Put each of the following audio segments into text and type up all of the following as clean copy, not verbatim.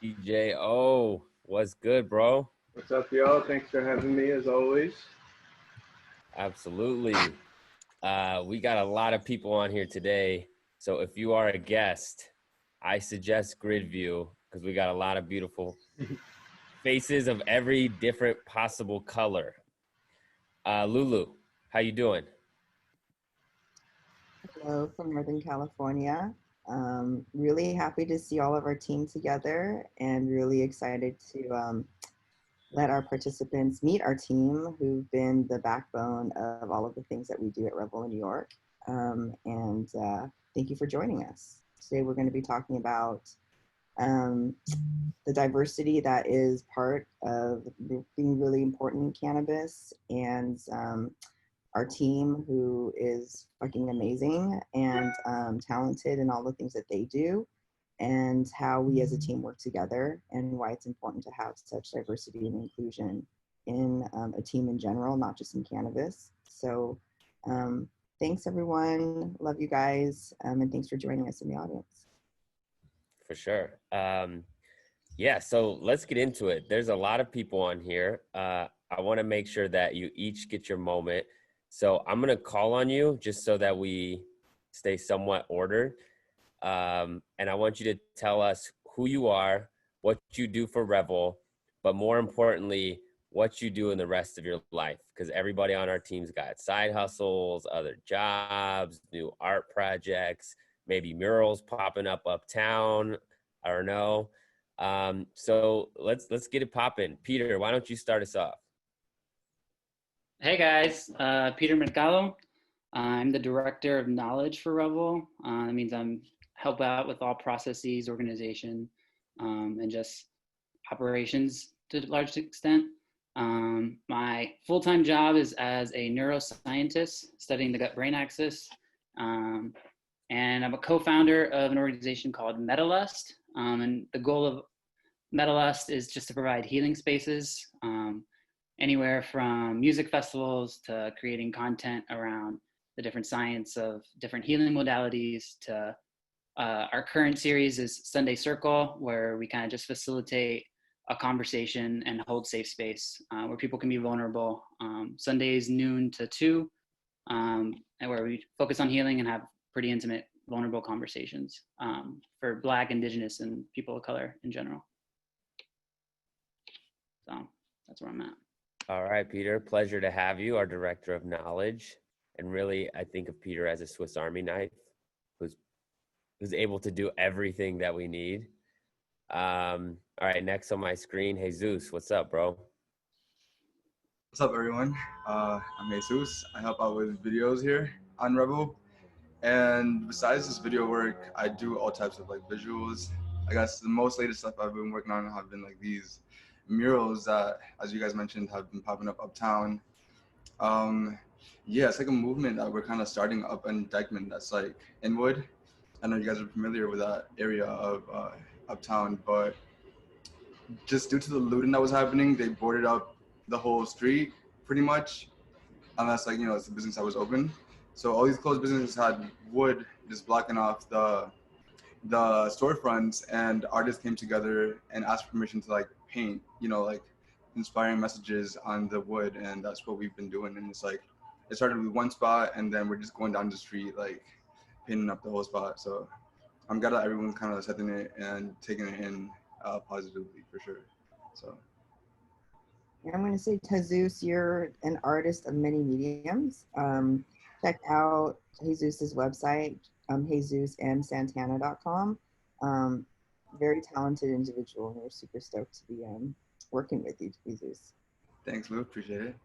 PJO, what's good, bro? What's up, y'all? Thanks for having me, as always. Absolutely. We got a lot of people on here today. So if you are a guest, I suggest grid view because we got a lot of beautiful faces of every different possible color. Lulu, how you doing? Hello from Northern California. Really happy to see all of our team together and really excited to let our participants meet our team who've been the backbone of all of the things that we do at Revel in New York. Thank you for joining us. Today we're going to be talking about the diversity that is part of being really important in cannabis, and our team who is fucking amazing and talented in all the things that they do, and how we as a team work together, and why it's important to have such diversity and inclusion in a team in general, not just in cannabis. So thanks everyone, love you guys, and thanks for joining us in the audience. For sure. Yeah, so let's get into it. There's a lot of people on here. I want to make sure that you each get your moment. So I'm going to call on you just so that we stay somewhat ordered. And I want you to tell us who you are, what you do for Revel, but more importantly, what you do in the rest of your life. Because everybody on our team's got side hustles, other jobs, new art projects, maybe murals popping up uptown. I don't know. So let's get it popping. Peter, why don't you start us off? Hey guys, Peter Mccollum. I'm the director of knowledge for Revel. That means I'm help out with all processes, organization, and just operations to a large extent. My full-time job is as a neuroscientist studying the gut-brain axis. And I'm a co-founder of an organization called Metalust. And the goal of Metalust is just to provide healing spaces, anywhere from music festivals to creating content around the different science of different healing modalities to our current series is Sunday Circle, where we kind of just facilitate a conversation and hold safe space where people can be vulnerable. Sundays noon to 2, and where we focus on healing and have pretty intimate, vulnerable conversations for Black, Indigenous, and people of color in general. So that's where I'm at. All right, Peter, pleasure to have you, our director of knowledge. And really, I think of Peter as a Swiss Army knife who's able to do everything that we need. All right, next on my screen, Jesus, what's up, bro? What's up, everyone? I'm Jesus. I help out with videos here on Revel. And besides this video work, I do all types of like visuals. I guess the most latest stuff I've been working on have been like these murals that, as you guys mentioned, have been popping up uptown. Yeah, it's like a movement that we're kind of starting up in Dykeman that's like Inwood. I know you guys are familiar with that area of uptown, but just due to the looting that was happening, they boarded up the whole street pretty much, unless like, you know, it's the business that was open. So all these closed businesses had wood just blocking off the storefronts, and artists came together and asked permission to like paint, you know, like inspiring messages on the wood, and that's what we've been doing. And it's like, it started with one spot, and then we're just going down the street, like painting up the whole spot. So I'm glad that everyone's kind of accepting it and taking it in positively for sure. So. I'm going to say, Jesus, you're an artist of many mediums. Check out Jesus's website, jesusmsantana.com. Very talented individual, and we're super stoked to be working with you, Jesus. Thanks, Lou. Appreciate it.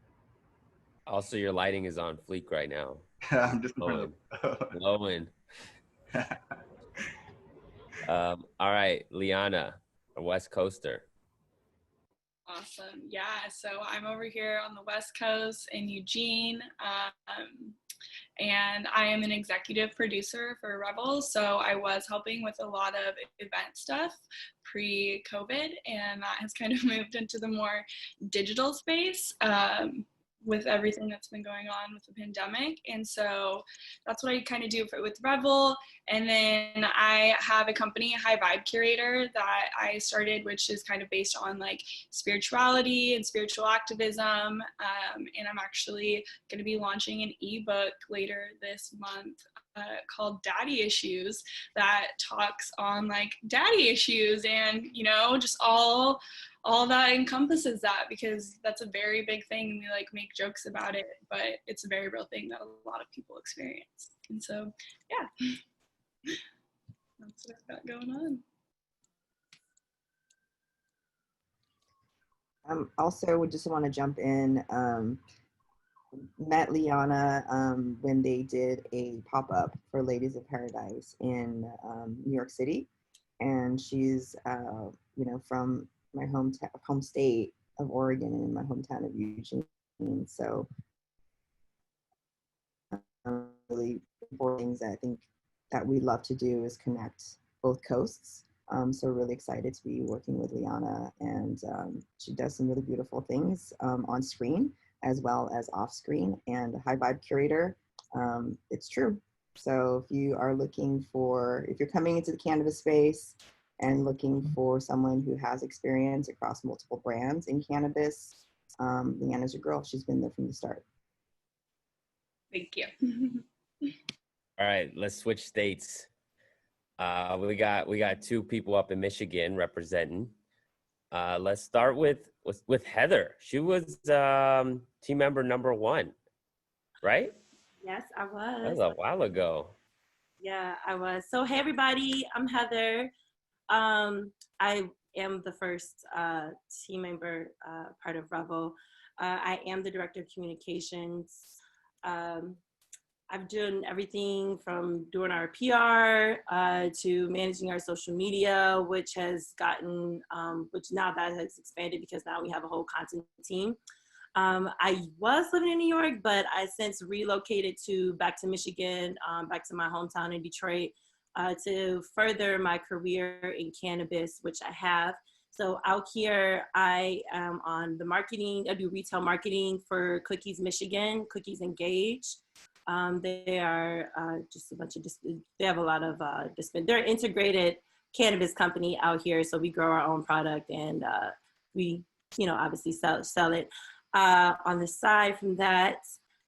Also, your lighting is on fleek right now. I'm just glowing. All right, Liana, a West Coaster. Awesome. Yeah, so I'm over here on the West Coast in Eugene, and I am an executive producer for Revel. So I was helping with a lot of event stuff pre-COVID, and that has kind of moved into the more digital space. with everything that's been going on with the pandemic. And so that's what I kind of do with Revel. And then I have a company, High Vibe Curator, that I started, which is kind of based on like spirituality and spiritual activism. And I'm actually going to be launching an ebook later this month called Daddy Issues, that talks on like daddy issues and, you know, just all that encompasses that, because that's a very big thing. We like make jokes about it, but it's a very real thing that a lot of people experience. And so, yeah, that's what I've got going on. Also, we just want to jump in. Met Liana when they did a pop-up for Ladies of Paradise in New York City, and she's you know, from my home state of Oregon and in my hometown of Eugene. So really important things that I think that we love to do is connect both coasts. So really excited to be working with Liana, and she does some really beautiful things on screen as well as off screen. And High Vibe Curator, it's true. So if you are looking for, if you're coming into the cannabis space and looking for someone who has experience across multiple brands in cannabis, Liana's your girl. She's been there from the start. Thank you. All right, let's switch states. We got two people up in Michigan representing. Let's start with Heather. She was team member number 1, right? Yes, I was. That was a while ago. Yeah, I was. So hey everybody, I'm Heather. I am the first team member, part of Revel. I am the director of communications. I've done everything from doing our PR to managing our social media, which has gotten, which now that has expanded because now we have a whole content team. I was living in New York, but I since relocated back to Michigan, back to my hometown in Detroit, to further my career in cannabis, which I have. So out here, I am on the marketing. I do retail marketing for Cookies Michigan, Cookies Engage. They are just a bunch of, they have a lot of, they're an integrated cannabis company out here. So we grow our own product and we, you know, obviously sell it. On the side from that,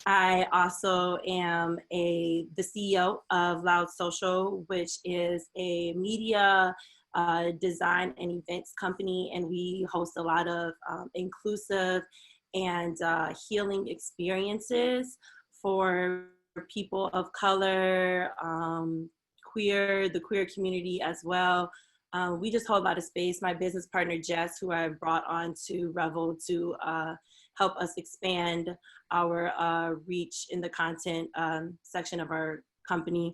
I also am the CEO of Loud Social, which is a media design and events company. And we host a lot of inclusive and healing experiences for people of color, the queer community as well. We just hold a lot of space. My business partner, Jess, who I brought on to Revel to help us expand our reach in the content section of our company.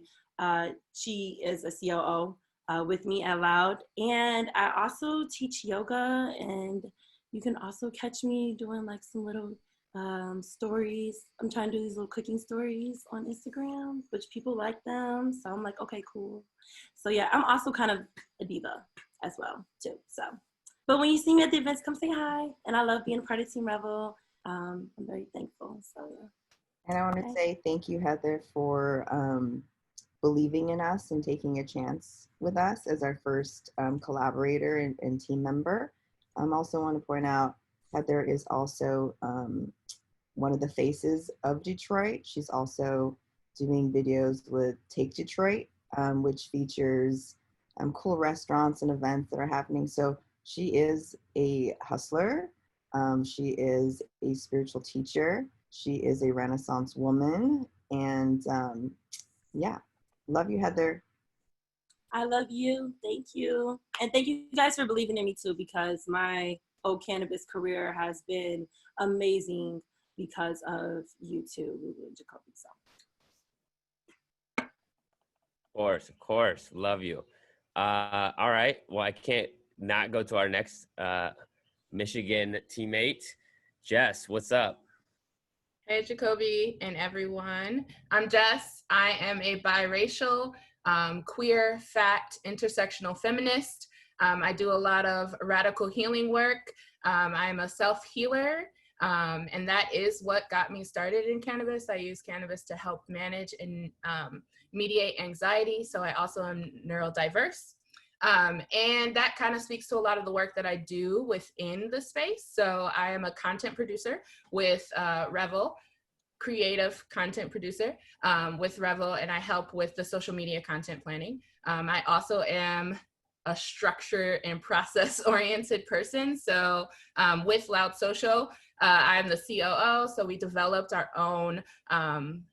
She is a COO with me at Loud. And I also teach yoga, and you can also catch me doing like some little stories. I'm trying to do these little cooking stories on Instagram, which people like them. So I'm like, okay, cool. So yeah, I'm also kind of a diva as well too. So, but when you see me at the events, come say hi. And I love being a part of Team Revel. I'm very thankful. So yeah. And I want to say thank you, Heather, for believing in us and taking a chance with us as our first collaborator and team member. I also want to point out Heather is also one of the faces of Detroit. She's also doing videos with Take Detroit, which features cool restaurants and events that are happening. So she is a hustler. She is a spiritual teacher. She is a Renaissance woman. And yeah, love you, Heather. I love you. Thank you. And thank you guys for believing in me too, because my whole cannabis career has been amazing because of you two, Lulu and Jacoby. So. Of course. Love you. All right. Well, I can't not go to our next Michigan teammate. Jess, what's up? Hey, Jacoby and everyone. I'm Jess. I am a biracial, queer, fat, intersectional feminist. I do a lot of radical healing work. I'm a self-healer. And that is what got me started in cannabis. I use cannabis to help manage and mediate anxiety. So I also am neurodiverse. And that kind of speaks to a lot of the work that I do within the space. So I am a content producer with Revel, creative content producer with Revel, and I help with the social media content planning. I also am a structure and process oriented person. So with Loud Social, I'm the COO. So we developed our own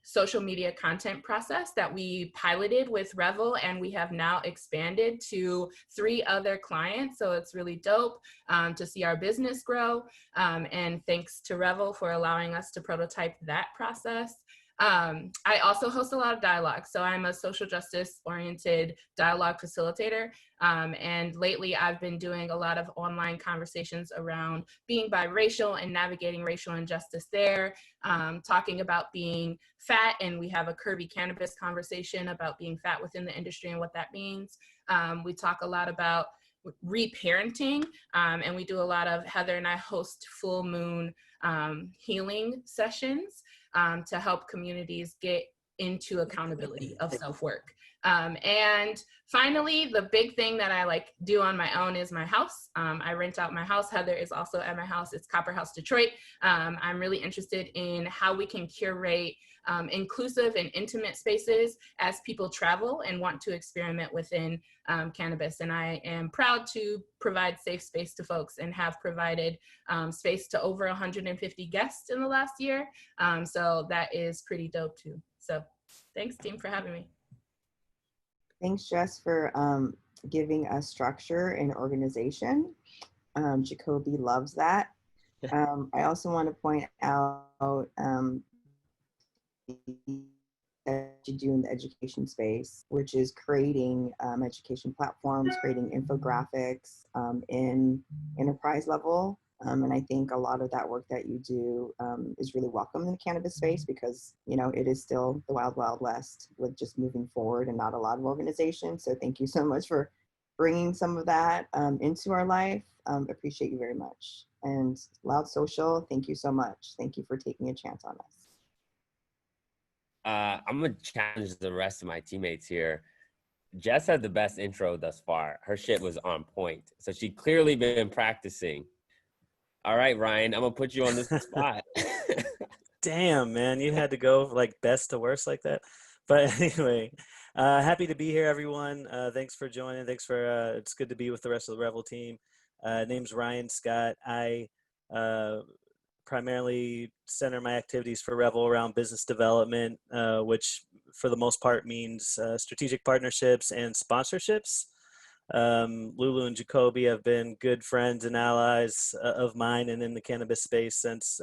social media content process that we piloted with Revel, and we have now expanded to 3 other clients. So it's really dope to see our business grow. And thanks to Revel for allowing us to prototype that process. I also host a lot of dialogue. So I'm a social justice oriented dialogue facilitator. And lately I've been doing a lot of online conversations around being biracial and navigating racial injustice there, talking about being fat. And we have a curvy cannabis conversation about being fat within the industry and what that means. We talk a lot about reparenting, and we do a lot of, Heather and I host full moon healing sessions to help communities get into accountability of self-work. And finally, the big thing that I do on my own is my house. I rent out my house. Heather is also at my house. It's Copper House Detroit. I'm really interested in how we can curate inclusive and intimate spaces as people travel and want to experiment within cannabis. And I am proud to provide safe space to folks and have provided space to over 150 guests in the last year. So that is pretty dope too. So thanks, team, for having me. Thanks, Jess, for giving us structure and organization. Jacoby loves that. I also want to point out that you do in the education space, which is creating education platforms, creating infographics in enterprise level. And I think a lot of that work that you do is really welcome in the cannabis space because, you know, it is still the wild, wild west with just moving forward and not a lot of organization. So thank you so much for bringing some of that into our life. Appreciate you very much. And Loud Social, thank you so much. Thank you for taking a chance on us. I'm gonna challenge the rest of my teammates here. Jess had the best intro thus far. Her shit was on point. So she clearly been practicing. All right, Ryan, I'm gonna put you on the spot. Damn, man, you had to go like best to worst like that. But anyway, happy to be here, everyone. Thanks for joining. Thanks for, it's good to be with the rest of the Revel team. Name's Ryan Scott. I primarily center my activities for Revel around business development, which for the most part means strategic partnerships and sponsorships. Lulu and Jacoby have been good friends and allies of mine and in the cannabis space since,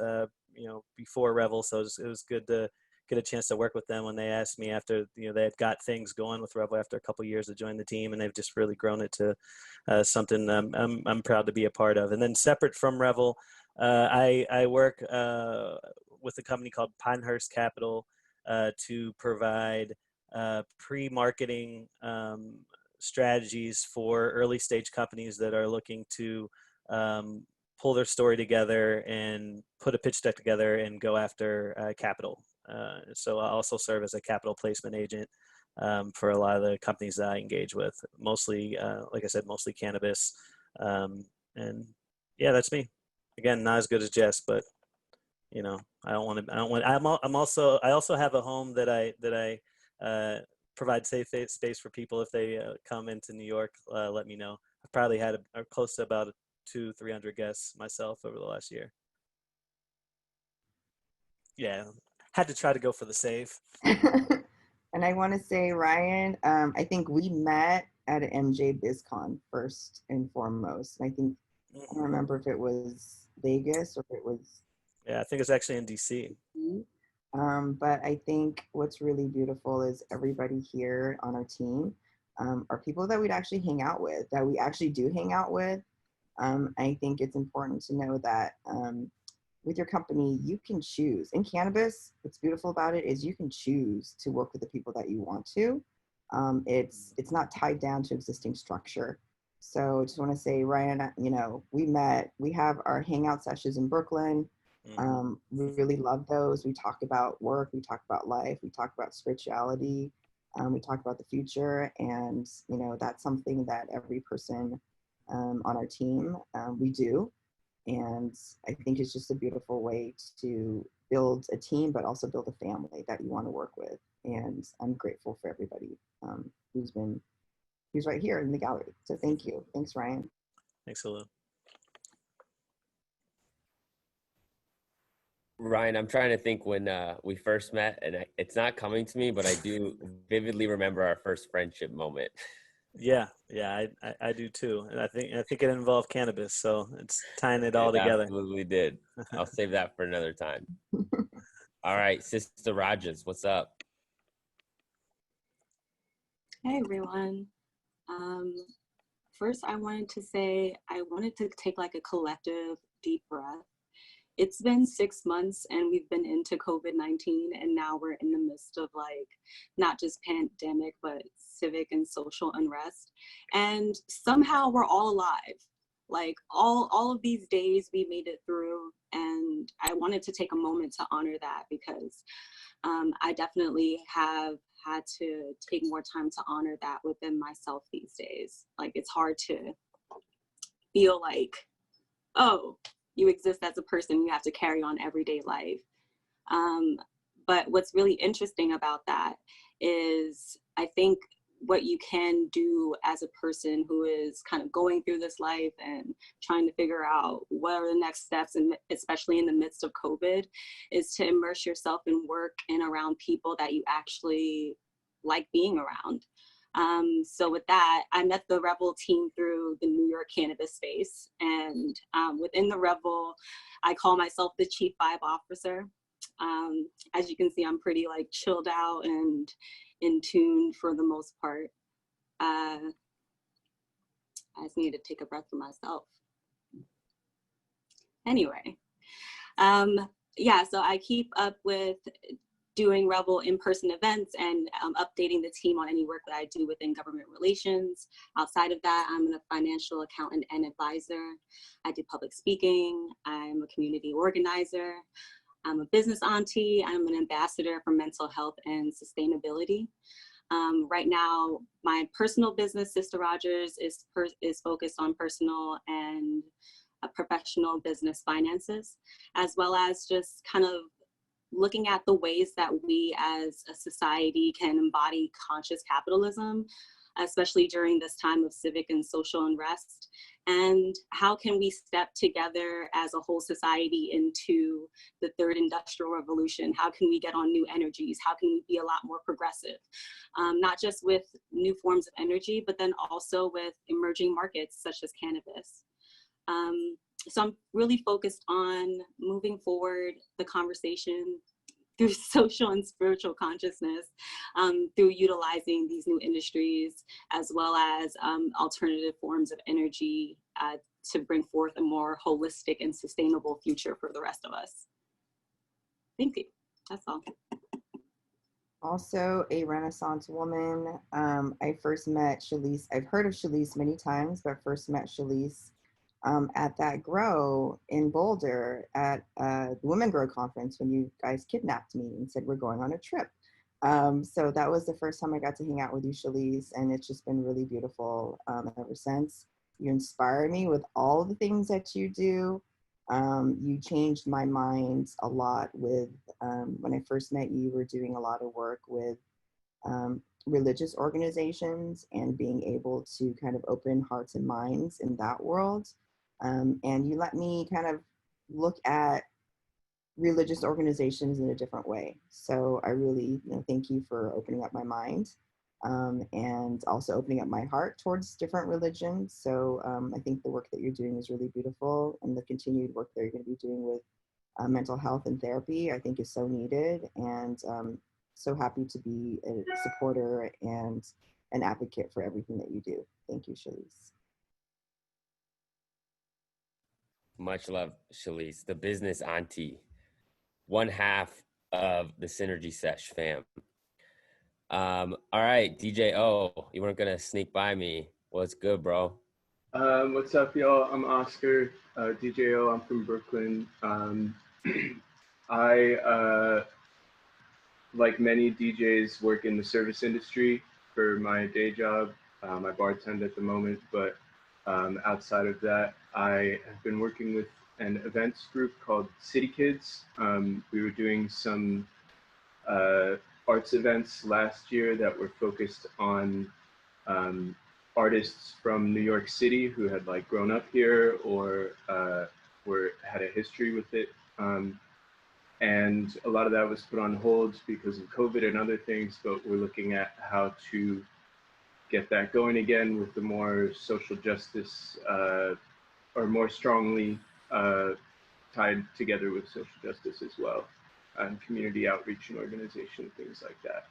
you know, before Revel. So it was good to get a chance to work with them when they asked me after, you know, they had got things going with Revel after a couple of years to join the team, and they've just really grown it to something I'm proud to be a part of. And then separate from Revel, I work with a company called Pinehurst Capital to provide pre-marketing strategies for early stage companies that are looking to pull their story together and put a pitch deck together and go after capital. So I also serve as a capital placement agent for a lot of the companies that I engage with, mostly, like I said, mostly cannabis. And yeah, that's me. Again, not as good as Jess, but you know, I also have a home that I provide safe space for people. If they come into New York, let me know. I've probably had close to about 200-300 guests myself over the last year. Yeah, had to try to go for the safe. And I want to say, Ryan, I think we met at an MJ BizCon first and foremost. I think, I don't remember if it was Vegas or if it was. Yeah, I think it's actually in DC. But I think what's really beautiful is everybody here on our team are people that we'd actually hang out with, that we actually do hang out with. I think it's important to know that with your company, you can choose. In cannabis, what's beautiful about it is you can choose to work with the people that you want to. It's not tied down to existing structure. So I just want to say, Ryan, you know, we met, we have our hangout sessions in Brooklyn. We really love those. We talk about work, we talk about life, we talk about spirituality, we talk about the future, and that's something that every person on our team we do. And I think it's just a beautiful way to build a team, but also build a family that you want to work with. And I'm grateful for everybody who's right here in the gallery. So thank you. Thanks, Ryan. Thanks, Lulu. Ryan, I'm trying to think when we first met, and it's not coming to me, but I do vividly remember our first friendship moment. Yeah, I do too, and I think it involved cannabis, so it's tying it all It together. absolutely did. I'll save that for another time. All right, Sister Rogers, what's up? Hey everyone. First, I wanted to say I wanted to take like a collective deep breath. It's been 6 months and we've been into COVID-19, and now we're in the midst of like not just pandemic but civic and social unrest, and somehow we're all alive. Like all of these days we made it through, and I wanted to take a moment to honor that, because I definitely have had to take more time to honor that within myself these days. Like it's hard to feel like, oh, you exist as a person, you have to carry on everyday life. But what's really interesting about that is I think what you can do as a person who is kind of going through this life and trying to figure out what are the next steps, and especially in the midst of COVID, is to immerse yourself in work and around people that you actually like being around. So with that, I met the Revel team through the New York cannabis space. And within the Revel, I call myself the Chief Vibe Officer. As you can see, I'm pretty like chilled out and in tune for the most part. I just need to take a breath for myself. Anyway, yeah, so I keep up with doing Revel in-person events and updating the team on any work that I do within government relations. Outside of that, I'm a financial accountant and advisor. I do public speaking. I'm a community organizer. I'm a business auntie. I'm an ambassador for mental health and sustainability. Right now, my personal business, Sister Rogers, is focused on personal and professional business finances, as well as just kind of looking at the ways that we as a society can embody conscious capitalism, especially during this time of civic and social unrest. And how can we step together as a whole society into the third industrial revolution? How can we get on new energies? How can we be a lot more progressive? Not just with new forms of energy, but then also with emerging markets such as cannabis. So I'm really focused on moving forward the conversation through social and spiritual consciousness, through utilizing these new industries, as well as alternative forms of energy to bring forth a more holistic and sustainable future for the rest of us. Thank you. That's all. Also a Renaissance woman. I first met Shalise. I've heard of Shalise many times, but first met Shalise at that grow in Boulder at the Women Grow conference when you guys kidnapped me and said we're going on a trip. So that was the first time I got to hang out with you, Shalise, and it's just been really beautiful ever since. You inspire me with all the things that you do. You changed my mind a lot with, when I first met you, you were doing a lot of work with religious organizations and being able to kind of open hearts and minds in that world. And you let me kind of look at religious organizations in a different way. So I really thank you for opening up my mind and also opening up my heart towards different religions. So I think the work that you're doing is really beautiful, and the continued work that you're going to be doing with mental health and therapy, I think is so needed, and so happy to be a supporter and an advocate for everything that you do. Thank you, Shalise. Much love, Shalise, the business auntie, one half of the Synergy Sesh fam. All right, DJ O, you weren't gonna sneak by me. What's good, bro? What's up, y'all? I'm Oscar, DJO. I'm from Brooklyn. I, like many DJs, work in the service industry for my day job. I bartend at the moment, but outside of that, I have been working with an events group called City Kids. We were doing some arts events last year that were focused on artists from New York City who had like grown up here or had a history with it. And a lot of that was put on hold because of COVID and other things, but we're looking at how to get that going again with the more social justice or more strongly tied together with social justice as well, and community outreach and organization, things like that.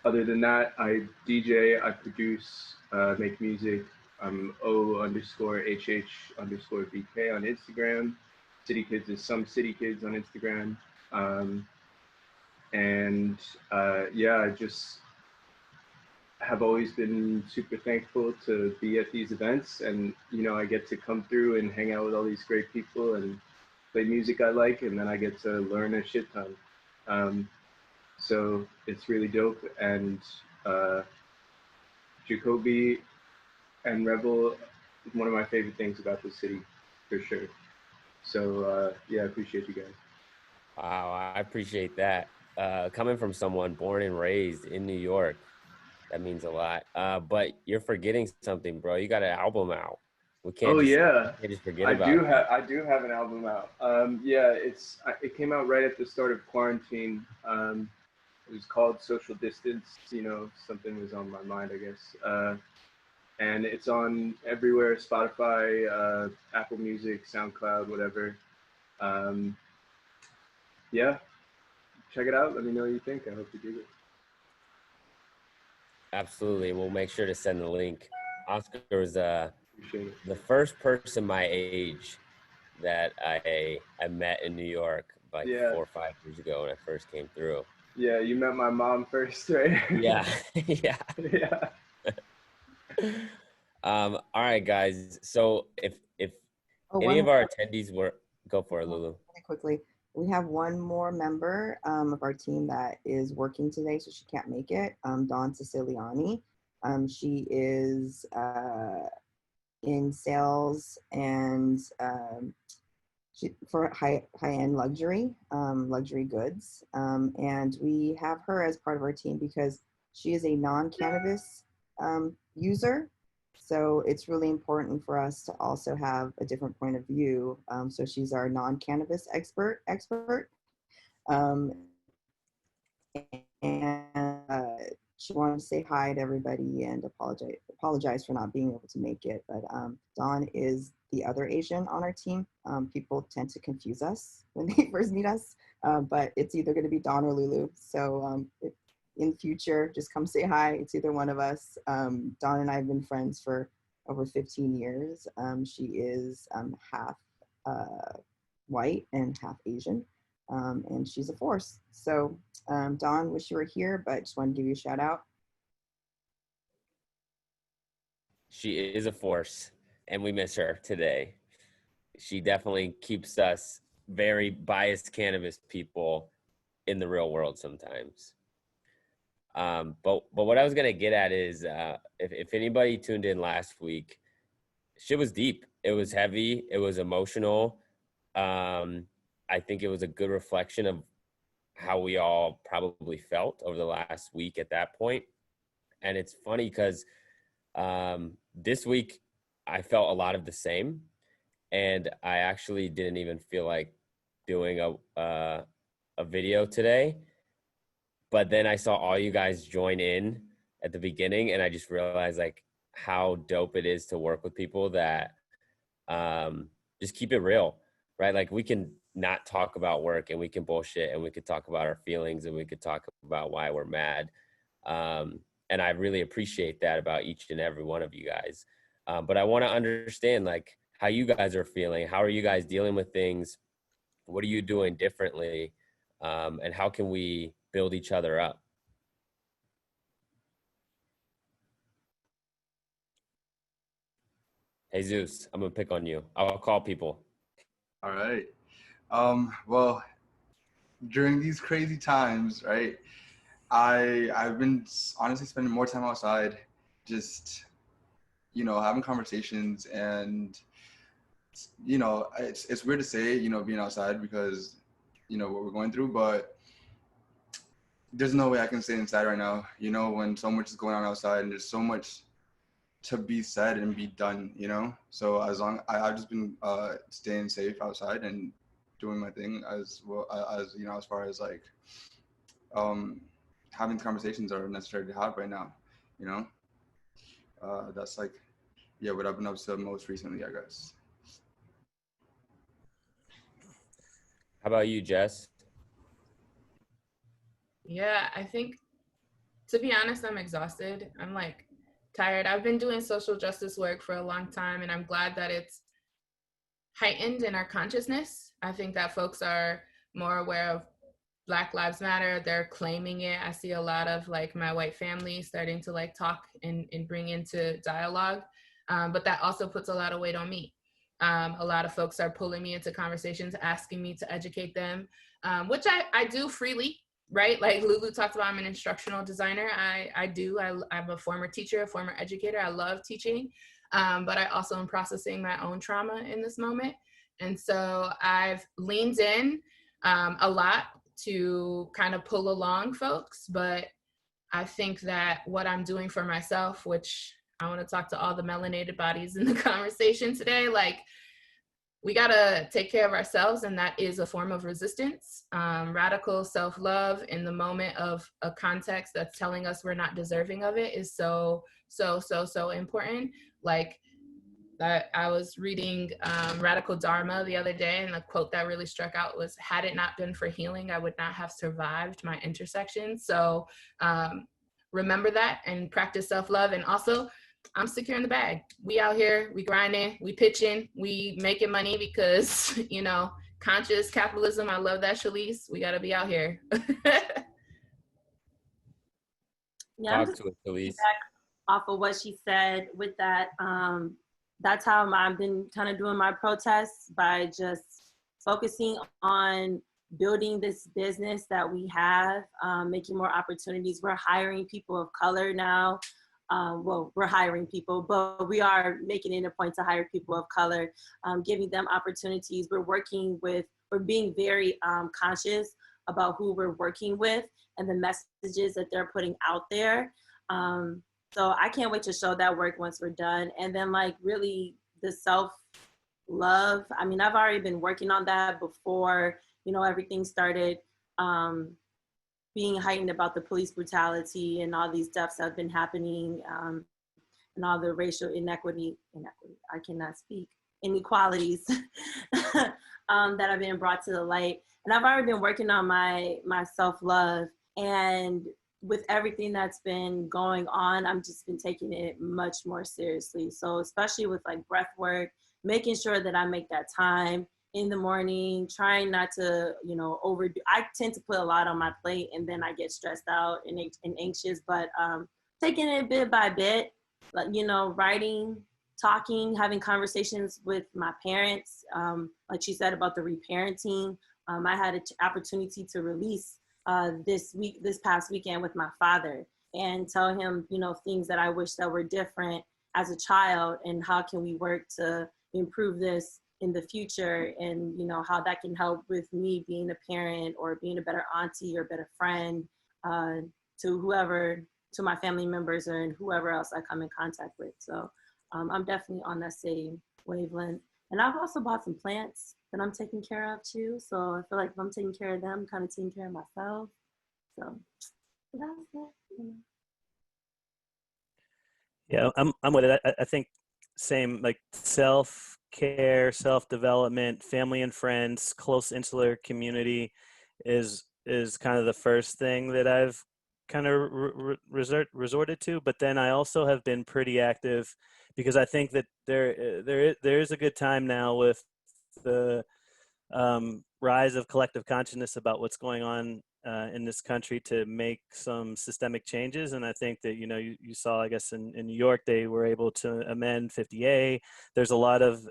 Other than that, I DJ, I produce, make music. I'm O_HH_BK on Instagram. City Kids is some City Kids on Instagram. Yeah, I just have always been super thankful to be at these events, and you know, I get to come through and hang out with all these great people and play music I like, and then I get to learn a shit ton. So it's really dope, and Jacoby and Revel is one of my favorite things about the city, for sure. So yeah, I appreciate you guys. Wow, I appreciate that. Coming from someone born and raised in New York, that means a lot. But you're forgetting something, bro. You got an album out. We can't Oh just, yeah, can't just forget about it. I do have an album out. Yeah, it came out right at the start of quarantine. It was called Social Distance. You know, something was on my mind, I guess. And it's on everywhere: Spotify, Apple Music, SoundCloud, whatever. Yeah, check it out. Let me know what you think. I hope you dig it. Absolutely. We'll make sure to send the link. Oscar was Appreciate it. the first person my age that I met in New York like Yeah. 4 or 5 years ago when I first came through. Yeah, you met my mom first, right? Yeah. Yeah. Yeah. All right, guys. So if Oh, any one of more our attendees were, go for it, Lulu. really quickly. We have one more member of our team that is working today, so she can't make it. Dawn Siciliani. She is in sales and for high-end luxury goods. And we have her as part of our team because she is a non-cannabis user. So it's really important for us to also have a different point of view. So she's our non-cannabis expert. Um, and she wanted to say hi to everybody and apologize for not being able to make it. But Dawn is the other Asian on our team. People tend to confuse us when they first meet us, but it's either going to be Dawn or Lulu. So if in the future, just come say hi. It's either one of us. Dawn and I have been friends for over 15 years. She is half white and half Asian. And she's a force. So Dawn, wish you were here, but just want to give you a shout out. She is a force, and we miss her today. She definitely keeps us very biased cannabis people in the real world sometimes. But what I was gonna get at is if anybody tuned in last week, shit was deep. It was heavy. It was emotional. I think it was a good reflection of how we all probably felt over the last week at that point. And it's funny because this week I felt a lot of the same, and I actually didn't even feel like doing a video today. But then I saw all you guys join in at the beginning, and I just realized like how dope it is to work with people that just keep it real, right? Like we can not talk about work and we can bullshit and we could talk about our feelings and we could talk about why we're mad. And I really appreciate that about each and every one of you guys. But I want to understand like how you guys are feeling. How are you guys dealing with things? What are you doing differently? And how can we build each other up? Jesus, I'm gonna pick on you. I'll call people. All right. Well, during these crazy times, right, I've been honestly spending more time outside, just, you know, having conversations. And, you know, it's weird to say, you know, being outside because, you know, what we're going through, but there's no way I can stay inside right now, you know, when so much is going on outside and there's so much to be said and be done, you know. So as long I've just been staying safe outside and doing my thing as well, as you know, as far as like having the conversations that are necessary to have right now, you know. That's like, yeah, what I've been up to most recently, I guess. How about you, Jess? Yeah, I think, to be honest, I'm exhausted. I'm like tired. I've been doing social justice work for a long time, and I'm glad that it's heightened in our consciousness. I think that folks are more aware of Black Lives Matter. They're claiming it. I see a lot of like my white family starting to like talk and bring into dialogue. But that also puts a lot of weight on me. A lot of folks are pulling me into conversations, asking me to educate them, which I do freely, right? Like Lulu talked about, I'm an instructional designer. I'm a former teacher, a former educator. I love teaching, but I also am processing my own trauma in this moment. And so I've leaned in a lot to kind of pull along folks. But I think that what I'm doing for myself, which I want to talk to all the melanated bodies in the conversation today, like we got to take care of ourselves, and that is a form of resistance. Radical self-love in the moment of a context that's telling us we're not deserving of it is so important. Like I was reading Radical Dharma the other day, and the quote that really struck out was, had it not been for healing, I would not have survived my intersection. So remember that and practice self-love. And also, I'm securing the bag. We out here, we grinding, we pitching, we making money because, you know, conscious capitalism. I love that, Shalise. We got to be out here. Yeah, I'm Talk just to it, Elise. off of what she said with that. That's how I've been kind of doing my protests, by just focusing on building this business that we have, making more opportunities. We're hiring people of color now. Well, we're hiring people, but we are making it a point to hire people of color, giving them opportunities. We're being very conscious about who we're working with and the messages that they're putting out there. So I can't wait to show that work once we're done. And then like really the self-love. I mean, I've already been working on that before, you know, everything started being heightened about the police brutality and all these deaths that have been happening, and all the racial inequity, I cannot speak, inequalities that have been brought to the light. And I've already been working on my self-love. And with everything that's been going on, I'm just been taking it much more seriously. So especially with like breath work, making sure that I make that time in the morning, trying not to, you know, overdo. I tend to put a lot on my plate and then I get stressed out and anxious, but taking it bit by bit, like, you know, writing, talking, having conversations with my parents, like she said about the reparenting. I had an opportunity to release this past weekend with my father and tell him, you know, things that I wish that were different as a child, and how can we work to improve this in the future, and, you know, how that can help with me being a parent or being a better auntie or better friend to my family members and whoever else I come in contact with. So I'm definitely on that same wavelength. And I've also bought some plants that I'm taking care of too. So I feel like if I'm taking care of them, I'm kind of taking care of myself. So that's it. You know. Yeah, I'm with it. I think same, like self-care, self-development, family and friends, close insular community is kind of the first thing that I've kind of resorted to. But then I also have been pretty active because I think that there is a good time now with the rise of collective consciousness about what's going on in this country to make some systemic changes. And I think that, you saw, I guess, in New York, they were able to amend 50A. There's a lot of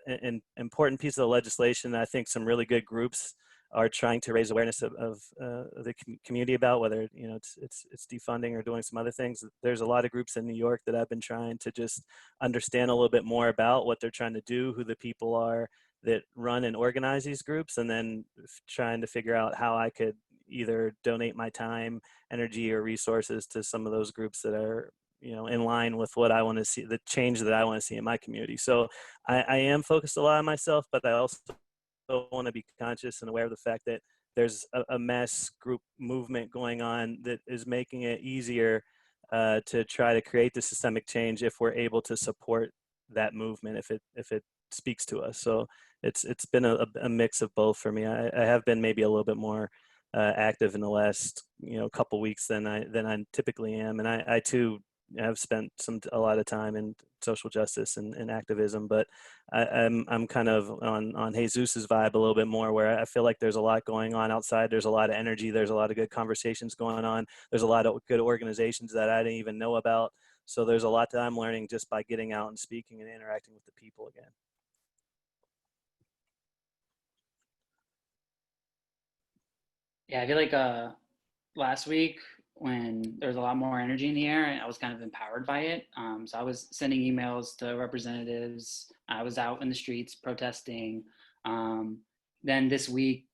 important pieces of legislation that I think some really good groups are trying to raise awareness of the community about, whether it's defunding or doing some other things. There's a lot of groups in New York that I've been trying to just understand a little bit more about what they're trying to do, who the people are that run and organize these groups, and then trying to figure out how I could either donate my time, energy, or resources to some of those groups that are in line with what I want to see, the change that I want to see in my community. So I am focused a lot on myself, but I also want to be conscious and aware of the fact that there's a mass group movement going on that is making it easier to try to create the systemic change if we're able to support that movement, if it speaks to us. So it's been a mix of both for me. I have been maybe a little bit more active in the last couple weeks than I typically am, and I too have spent a lot of time in social justice and activism, but I'm kind of on Jesus's vibe a little bit more, where I feel like there's a lot going on outside. There's a lot of energy. There's a lot of good conversations going on. There's a lot of good organizations that I didn't even know about. So there's a lot that I'm learning just by getting out and speaking and interacting with the people again. Yeah, I feel like last week when there was a lot more energy in the air, and I was kind of empowered by it. So I was sending emails to representatives. I was out in the streets protesting. Then this week,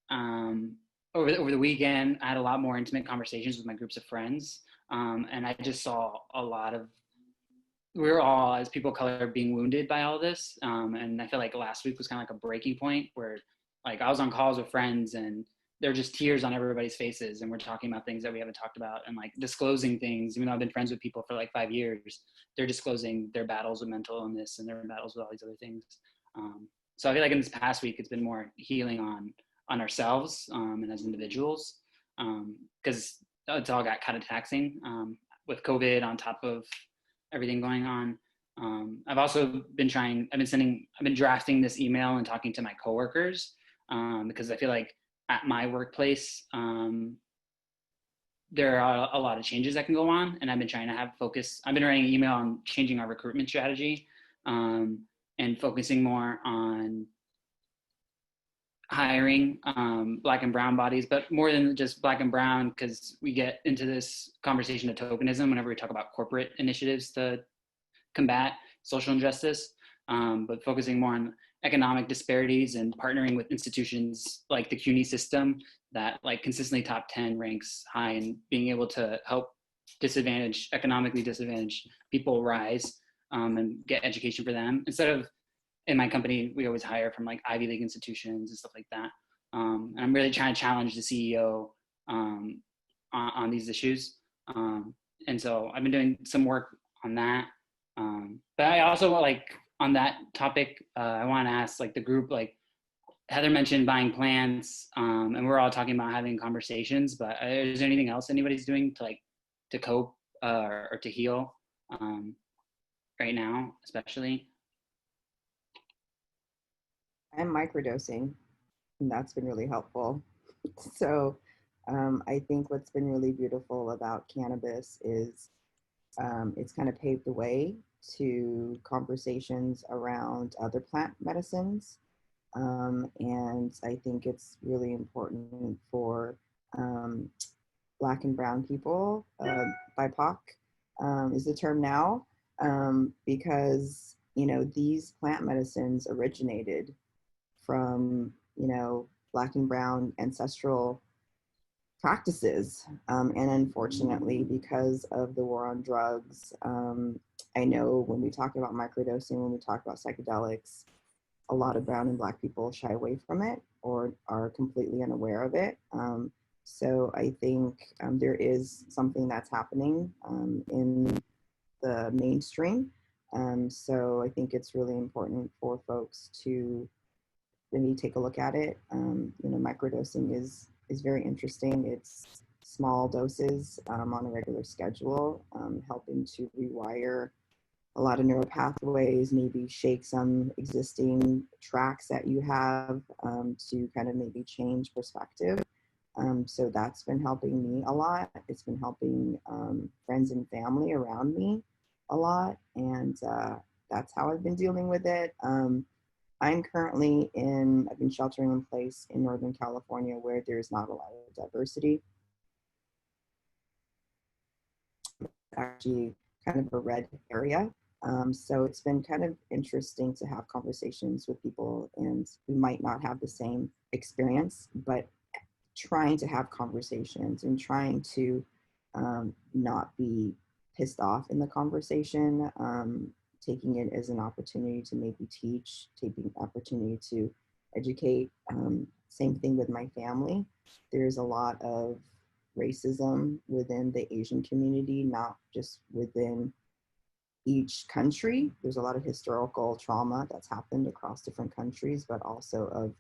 over the weekend, I had a lot more intimate conversations with my groups of friends. And I just saw a lot of, we were all, as people of color, being wounded by all this. And I feel like last week was kind of like a breaking point where like I was on calls with friends and there are just tears on everybody's faces, and we're talking about things that we haven't talked about and like disclosing things. Even though I've been friends with people for like 5 years, they're disclosing their battles with mental illness and their battles with all these other things. So I feel like in this past week, it's been more healing on ourselves and as individuals, because it's all got kind of taxing with COVID on top of everything going on. I've also been I've been drafting this email and talking to my coworkers because I feel like at my workplace, there are a lot of changes that can go on, and I've been trying to have focus. I've been writing an email on changing our recruitment strategy and focusing more on hiring Black and brown bodies, but more than just Black and brown, because we get into this conversation of tokenism whenever we talk about corporate initiatives to combat social injustice, but focusing more on economic disparities and partnering with institutions like the CUNY system that like consistently top 10 ranks high, and being able to help economically disadvantaged people rise and get education for them. Instead of, in my company, we always hire from like Ivy League institutions and stuff like that. And I'm really trying to challenge the CEO on these issues. And so I've been doing some work on that. But I also like, on that topic, I want to ask like the group, like Heather mentioned buying plants, and we're all talking about having conversations, but is there anything else anybody's doing to cope or to heal right now, especially? I'm microdosing, and that's been really helpful. So I think what's been really beautiful about cannabis is it's kind of paved the way to conversations around other plant medicines. And I think it's really important for Black and brown people, BIPOC is the term now, because, these plant medicines originated from, Black and brown ancestral practices. And unfortunately, because of the war on drugs, I know when we talk about microdosing, when we talk about psychedelics, a lot of brown and Black people shy away from it or are completely unaware of it. So I think there is something that's happening in the mainstream. So I think it's really important for folks to really take a look at it. Microdosing is very interesting. It's small doses on a regular schedule, helping to rewire a lot of neural pathways, maybe shake some existing tracks that you have to kind of maybe change perspective. So that's been helping me a lot. It's been helping friends and family around me a lot. And that's how I've been dealing with it. I've been sheltering in place in Northern California where there's not a lot of diversity. Actually kind of a red area. So it's been kind of interesting to have conversations with people, and we might not have the same experience, but trying to have conversations and trying to not be pissed off in the conversation, taking it as an opportunity to maybe teach, taking an opportunity to educate. Same thing with my family. There's a lot of racism within the Asian community, not just within each country. There's a lot of historical trauma that's happened across different countries, but also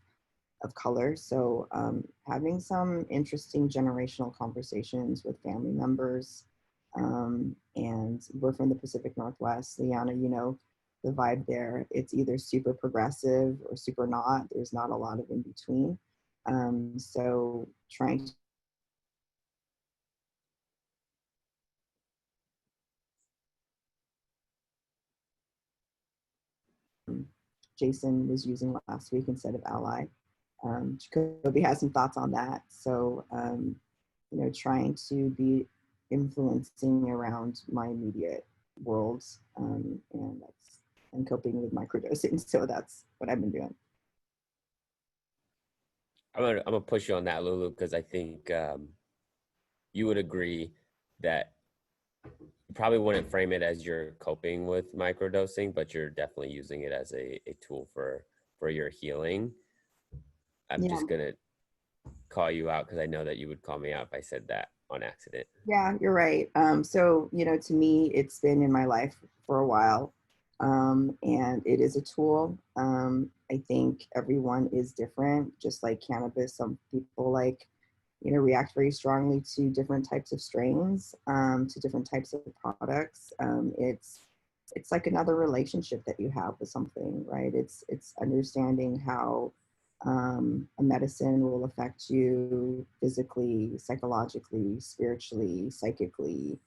of color. So having some interesting generational conversations with family members. And we're from the Pacific Northwest. Liana, you know, the vibe there, it's either super progressive or super not. There's not a lot of in between. So trying to Jason was using last week instead of ally. Jacoby has some thoughts on that. So, you know, trying to be influencing around my immediate world, and coping with microdosing. So that's what I've been doing. I'm gonna push you on that, Lulu, because I think you would agree that you probably wouldn't frame it as you're coping with microdosing, but you're definitely using it as a tool for your healing. I'm just gonna call you out because I know that you would call me out if I said that on accident. Yeah, you're right. So, you know, to me, it's been in my life for a while, and it is a tool. I think everyone is different, just like cannabis. Some people you know, react very strongly to different types of strains, to different types of products. It's like another relationship that you have with something, right? It's understanding how a medicine will affect you physically, psychologically, spiritually, psychically.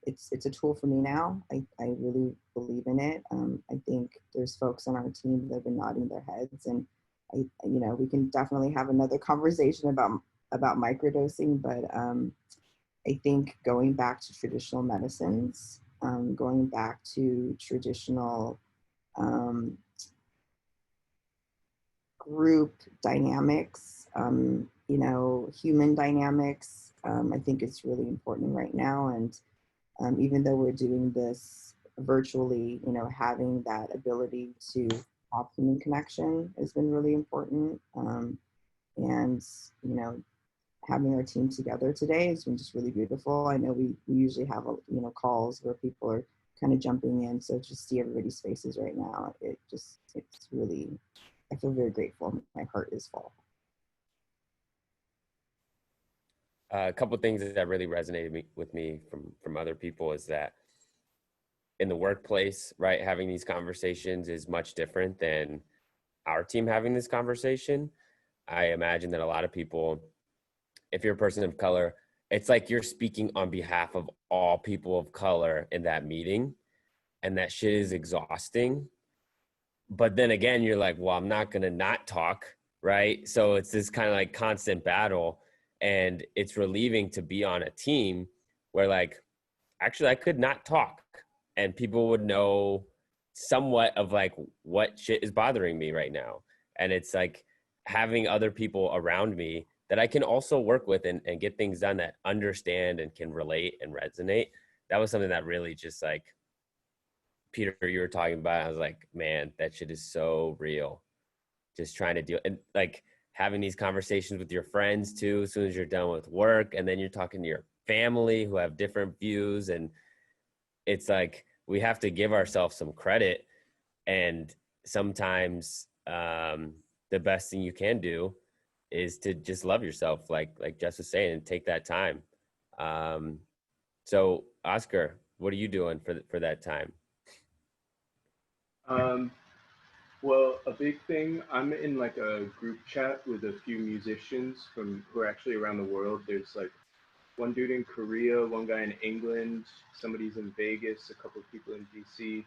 It's a tool for me now. I really believe in it. I think there's folks on our team that have been nodding their heads, and you know, we can definitely have another conversation about microdosing, but I think going back to traditional medicines, going back to traditional group dynamics, you know, human dynamics, I think it's really important right now. And even though we're doing this virtually, you know, having that ability to have human connection has been really important. And, you know, having our team together today has been just really beautiful. I know we usually have, you know, calls where people are kind of jumping in. So just see everybody's faces right now. It's really, I feel very grateful. My heart is full. A couple of things that really resonated with me from other people is that in the workplace, right, having these conversations is much different than our team having this conversation. I imagine that a lot of people, if you're a person of color, it's like you're speaking on behalf of all people of color in that meeting, and that shit is exhausting. But then again, you're like, well, I'm not gonna not talk, right? So it's this kind of like constant battle. And it's relieving to be on a team where like, actually I could not talk and people would know somewhat of like what shit is bothering me right now. And it's like having other people around me that I can also work with and get things done that understand and can relate and resonate. That was something that really just like, Peter, you were talking about, I was like, man, that shit is so real. Just trying to deal and like having these conversations with your friends too, as soon as you're done with work, and then you're talking to your family who have different views. And it's like, we have to give ourselves some credit. And sometimes the best thing you can do is to just love yourself, like Jess was saying, and take that time. So Oscar, what are you doing for that time? Well, a big thing, I'm in like a group chat with a few musicians from who are actually around the world. There's like one dude in Korea, one guy in England, somebody's in Vegas, a couple of people in DC.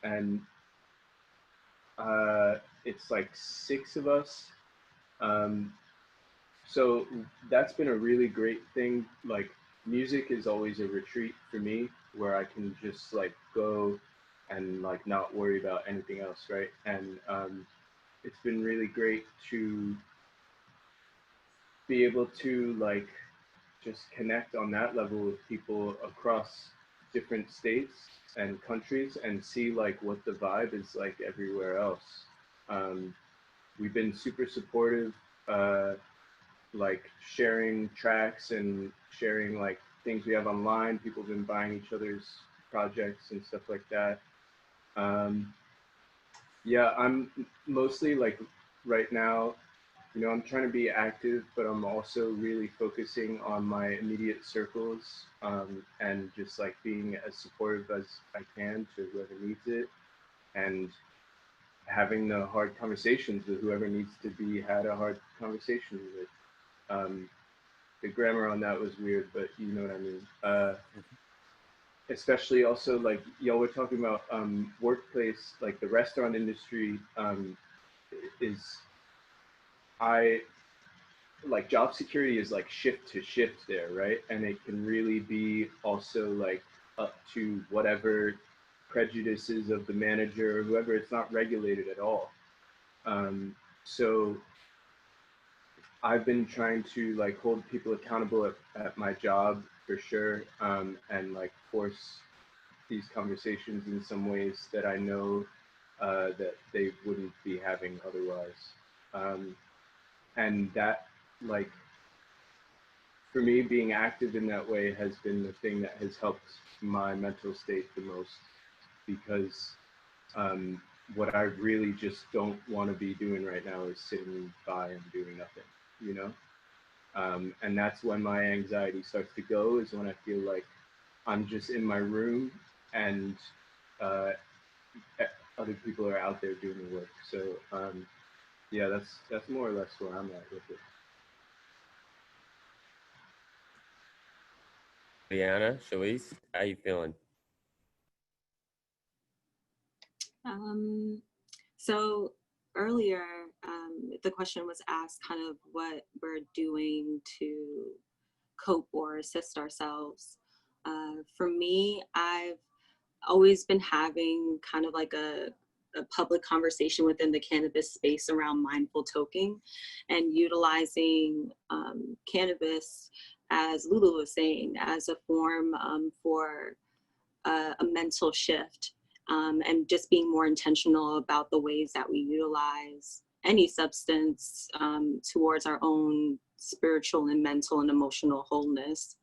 And it's like six of us. Um, so that's been a really great thing. Like music is always a retreat for me where I can just like go and like not worry about anything else, right? And it's been really great to be able to like just connect on that level with people across different states and countries and see like what the vibe is like everywhere else. Um, we've been super supportive, like sharing tracks and sharing like things we have online. People have been buying each other's projects and stuff like that. Um, yeah, I'm mostly like right now, you know, I'm trying to be active, but I'm also really focusing on my immediate circles, and just like being as supportive as I can to whoever needs it, and having the hard conversations with whoever needs to be had a hard conversation with. The grammar on that was weird, but you know what I mean. Especially also like y'all were talking about workplace, like the restaurant industry is I like job security is like shift to shift there, right? And it can really be also like up to whatever prejudices of the manager or whoever. It's not regulated at all. So I've been trying to like hold people accountable at my job for sure, and like force these conversations in some ways that I know that they wouldn't be having otherwise. And that like for me, being active in that way has been the thing that has helped my mental state the most, because what I really just don't want to be doing right now is sitting by and doing nothing, you know? And that's when my anxiety starts to go, is when I feel like I'm just in my room and uh, other people are out there doing the work. So yeah, that's more or less where I'm at with it. Liana, Shalice, how you feeling? So earlier, the question was asked kind of what we're doing to cope or assist ourselves. For me, I've always been having kind of like a public conversation within the cannabis space around mindful toking and utilizing cannabis, as Lulu was saying, as a form for a mental shift, and just being more intentional about the ways that we utilize any substance towards our own spiritual and mental and emotional wholeness.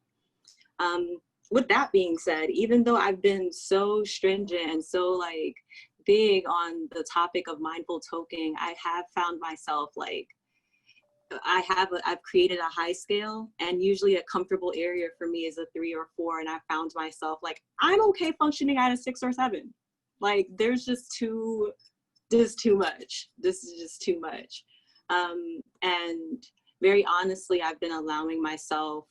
With that being said, even though I've been so stringent and so like big on the topic of mindful toking, I have found myself like I've created a high scale, and usually a comfortable area for me is a 3 or 4, and I found myself like I'm okay functioning at a 6 or 7. Like there's just too much. This is just too much. And very honestly, I've been allowing myself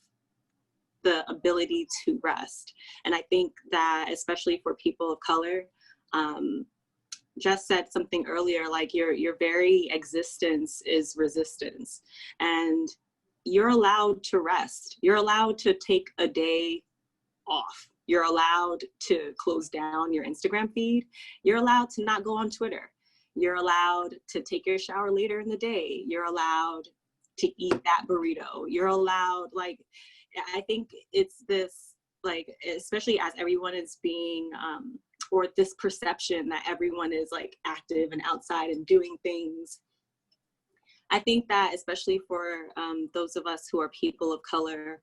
the ability to rest. And I think that especially for people of color, Jess said something earlier, like your very existence is resistance, and you're allowed to rest. You're allowed to take a day off. You're allowed to close down your Instagram feed. You're allowed to not go on Twitter. You're allowed to take your shower later in the day. You're allowed to eat that burrito. You're allowed, like, I think it's this, like, especially as everyone is being, or this perception that everyone is like active and outside and doing things. I think that especially for those of us who are people of color,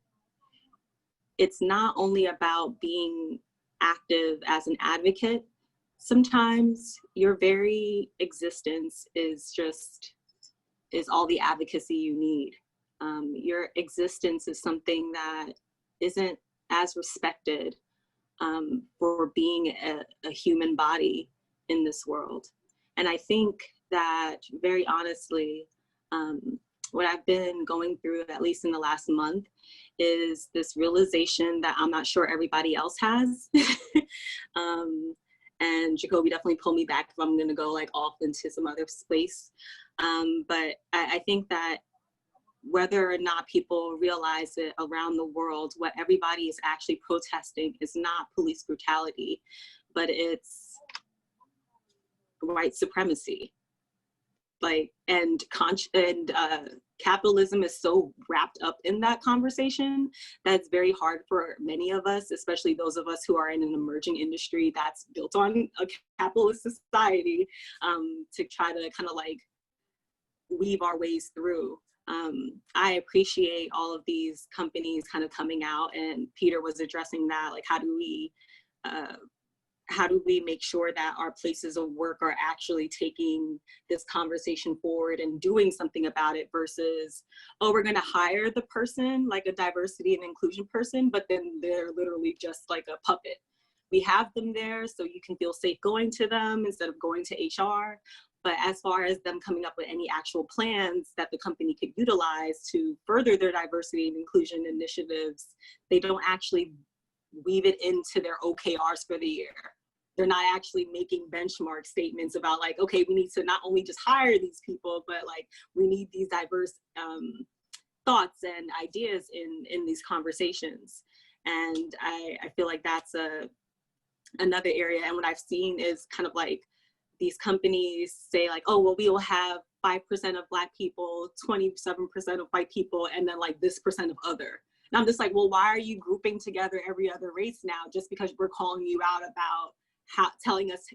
it's not only about being active as an advocate. Sometimes your very existence is all the advocacy you need. Your existence is something that isn't as respected for being a human body in this world. And I think that very honestly, what I've been going through, at least in the last month, is this realization that I'm not sure everybody else has. And Jacoby definitely pulled me back if I'm gonna go like off into some other space. But I think that whether or not people realize it around the world, what everybody is actually protesting is not police brutality, but it's white supremacy. Like, and capitalism is so wrapped up in that conversation that it's very hard for many of us, especially those of us who are in an emerging industry that's built on a capitalist society, to try to kind of like weave our ways through. I appreciate all of these companies kind of coming out, and Peter was addressing that, like how do we make sure that our places of work are actually taking this conversation forward and doing something about it versus, oh, we're going to hire the person, like a diversity and inclusion person, but then they're literally just like a puppet. We have them there so you can feel safe going to them instead of going to HR. But as far as them coming up with any actual plans that the company could utilize to further their diversity and inclusion initiatives, they don't actually weave it into their OKRs for the year. They're not actually making benchmark statements about like, okay, we need to not only just hire these people, but like we need these diverse thoughts and ideas in these conversations. And I feel like that's another area. And what I've seen is kind of like these companies say like, oh, well, we will have 5% of Black people, 27% of white people, and then like this percent of other. And I'm just like, well, why are you grouping together every other race now just because we're calling you out about telling us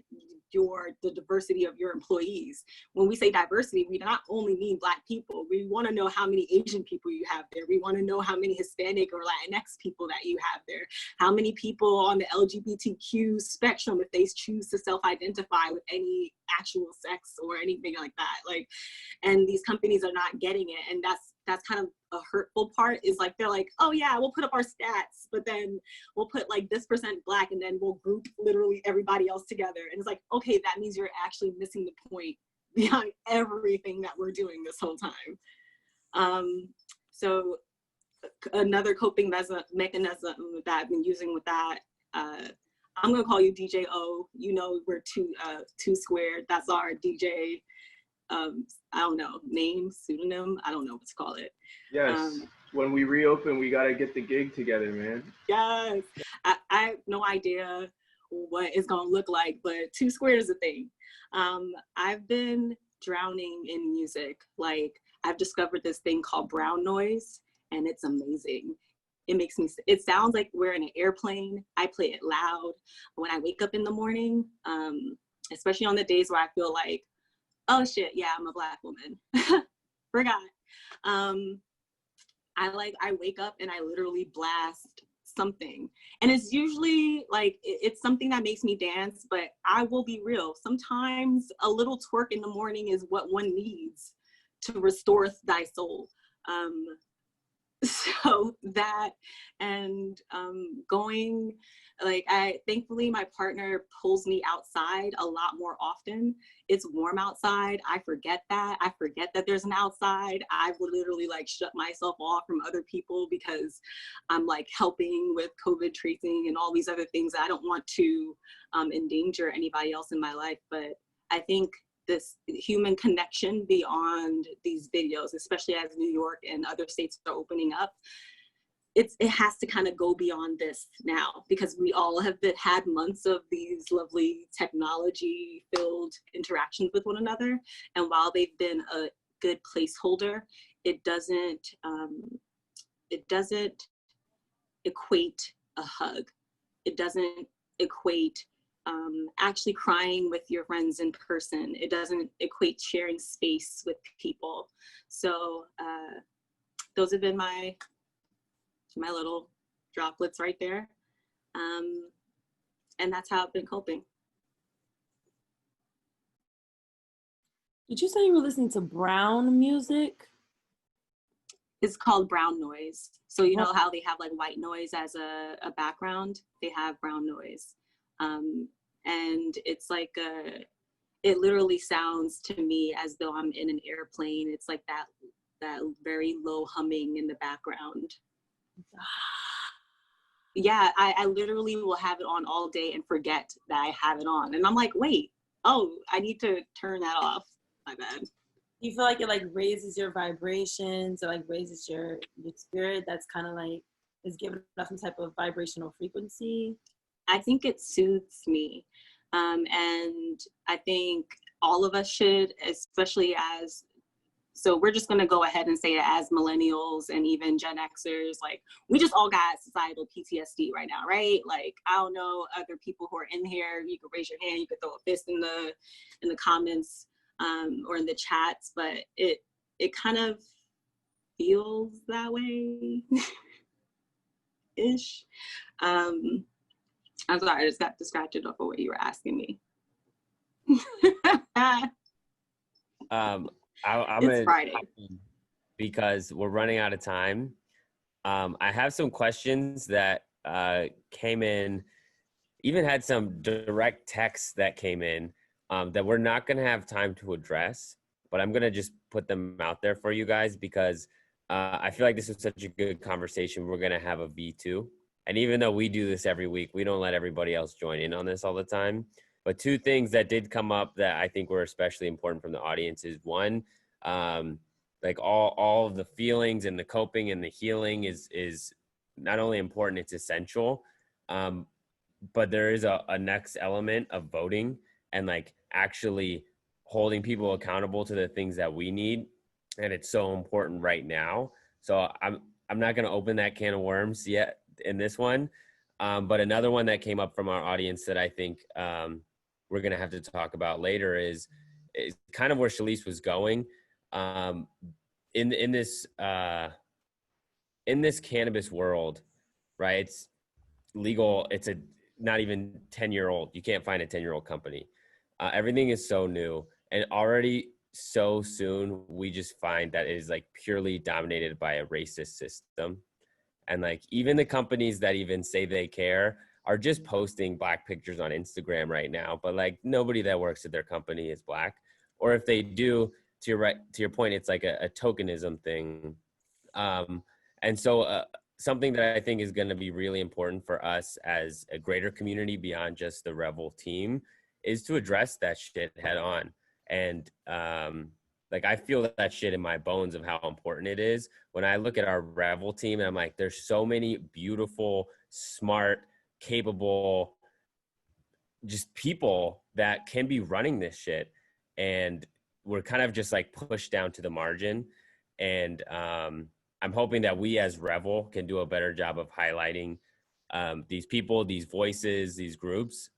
the diversity of your employees? When we say diversity, we not only mean Black people. We want to know how many Asian people you have there. We want to know how many Hispanic or Latinx people that you have there. How many people on the LGBTQ spectrum, if they choose to self-identify with any actual sex or anything like that. Like, and these companies are not getting it. And that's kind of a hurtful part, is like, they're like, oh yeah, we'll put up our stats, but then we'll put like this percent Black and then we'll group literally everybody else together. And it's like, okay, that means you're actually missing the point behind everything that we're doing this whole time. So another coping mechanism that I've been using with that, I'm gonna call you DJ O. You know, we're two squared. That's our DJ. I don't know, name, pseudonym, I don't know what to call it. Yes, when we reopen, we gotta get the gig together, man. Yes, I have no idea what it's gonna look like, but two squared is a thing. I've been drowning in music. Like, I've discovered this thing called brown noise, and it's amazing. It sounds like we're in an airplane. I play it loud when I wake up in the morning, especially on the days where I feel like, oh shit, yeah, I'm a Black woman. Forgot. I wake up and I literally blast something. And it's usually like, it's something that makes me dance, but I will be real. Sometimes a little twerk in the morning is what one needs to restore thy soul. So that, and going, like, thankfully my partner pulls me outside a lot more often. It's warm outside. I forget that there's an outside. I would literally like shut myself off from other people because I'm like helping with COVID tracing and all these other things. I don't want to endanger anybody else in my life, but I think this human connection beyond these videos, especially as New York and other states are opening up, it has to kind of go beyond this now, because we all have had months of these lovely technology-filled interactions with one another. And while they've been a good placeholder, it doesn't equate a hug. It doesn't equate actually crying with your friends in person. It doesn't equate sharing space with people. So those have been my little droplets right there. And that's how I've been coping. Did you say you were listening to brown music? It's called brown noise. So you know how they have like white noise as a background? They have brown noise. And it's like it literally sounds to me as though I'm in an airplane. It's like that very low humming in the background. Yeah, I literally will have it on all day and forget that I have it on. And I'm like, wait, oh, I need to turn that off. My bad. You feel like it like raises your vibrations or like raises your spirit? That's kind of like is giving off some type of vibrational frequency? I think it soothes me. And I think all of us should, especially as, so we're just going to go ahead and say it as millennials and even Gen Xers, like we just all got societal PTSD right now, right? Like, I don't know other people who are in here, you could raise your hand, you could throw a fist in the comments or in the chats, but it kind of feels that way ish. I'm sorry, I just got distracted off of what you were asking me. I'm It's Friday. Because we're running out of time. I have some questions that came in, even had some direct texts that came in that we're not going to have time to address, but I'm going to just put them out there for you guys because I feel like this is such a good conversation. We're going to have a V2. And even though we do this every week, we don't let everybody else join in on this all the time. But two things that did come up that I think were especially important from the audience is one, like all of the feelings and the coping and the healing is not only important, it's essential. But there is a next element of voting and like actually holding people accountable to the things that we need. And it's so important right now. So I'm not going to open that can of worms yet in this one. But another one that came up from our audience that I think we're going to have to talk about later is kind of where Shalise was going. In this cannabis world, right? It's legal. It's a not even 10-year-old. You can't find a 10-year-old company. Everything is so new, and already so soon we just find that it is like purely dominated by a racist system. And like even the companies that even say they care are just posting Black pictures on Instagram right now, but like nobody that works at their company is Black, or if they do, to your point, it's like a tokenism thing. And so something that I think is going to be really important for us as a greater community beyond just the Revel team is to address that shit head on. And like I feel that shit in my bones of how important it is when I look at our Revel team and I'm like, there's so many beautiful, smart, capable, just people that can be running this shit. And we're kind of just like pushed down to the margin. And I'm hoping that we as Revel can do a better job of highlighting these people, these voices, these groups.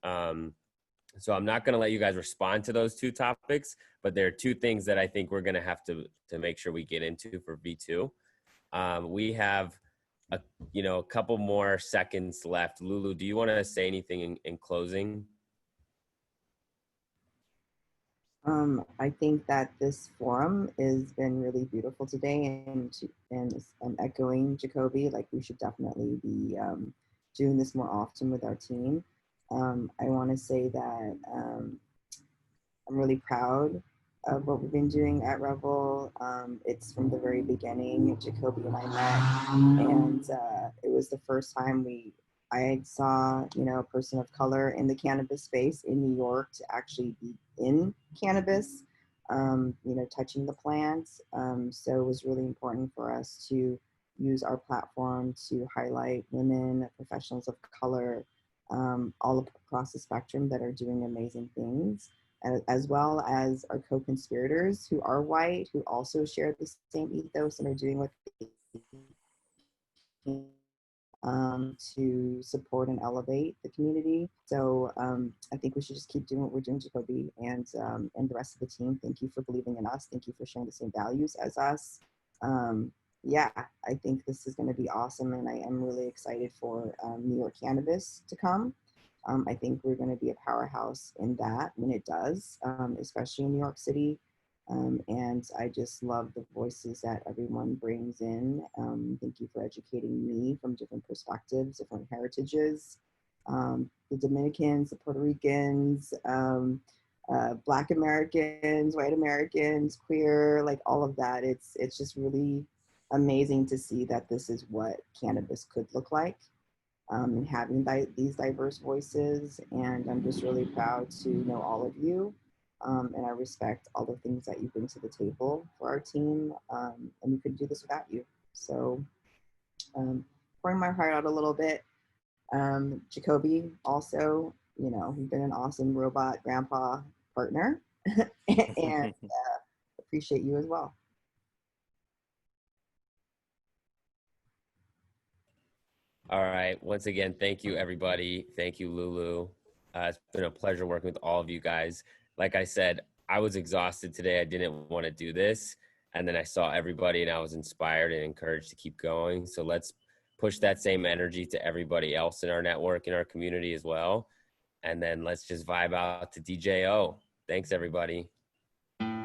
So I'm not going to let you guys respond to those two topics, but there are two things that I think we're going to have to make sure we get into for V2. We have a couple more seconds left. Lulu, do you want to say anything in closing? I think that this forum has been really beautiful today, and I'm echoing Jacoby, like we should definitely be doing this more often with our team. I want to say that I'm really proud of what we've been doing at Revel. It's from the very beginning, Jacoby and I met, and it was the first time I saw, a person of color in the cannabis space in New York to actually be in cannabis, touching the plants. So it was really important for us to use our platform to highlight women, professionals of color, all across the spectrum that are doing amazing things, as well as our co-conspirators who are white, who also share the same ethos and are doing what they can to support and elevate the community. So I think we should just keep doing what we're doing, Jacoby, and the rest of the team. Thank you for believing in us. Thank you for sharing the same values as us. Yeah, I think this is going to be awesome, and I am really excited for New York cannabis to come. I think we're going to be a powerhouse in that when it does, especially in New York City. And I just love the voices that everyone brings in. Thank you for educating me from different perspectives, different heritages. The Dominicans, the Puerto Ricans, Black Americans, white Americans, queer, like all of that. It's just really amazing to see that this is what cannabis could look like, and having these diverse voices. And I'm just really proud to know all of you. And I respect all the things that you bring to the table for our team. And we couldn't do this without you. So pouring my heart out a little bit. Jacoby also, you know, he's been an awesome robot grandpa partner and appreciate you as well. All right. Once again, thank you, everybody. Thank you, Lulu. It's been a pleasure working with all of you guys. Like I said, I was exhausted today. I didn't want to do this. And then I saw everybody and I was inspired and encouraged to keep going. So let's push that same energy to everybody else in our network, in our community as well. And then let's just vibe out to DJO. Thanks, everybody.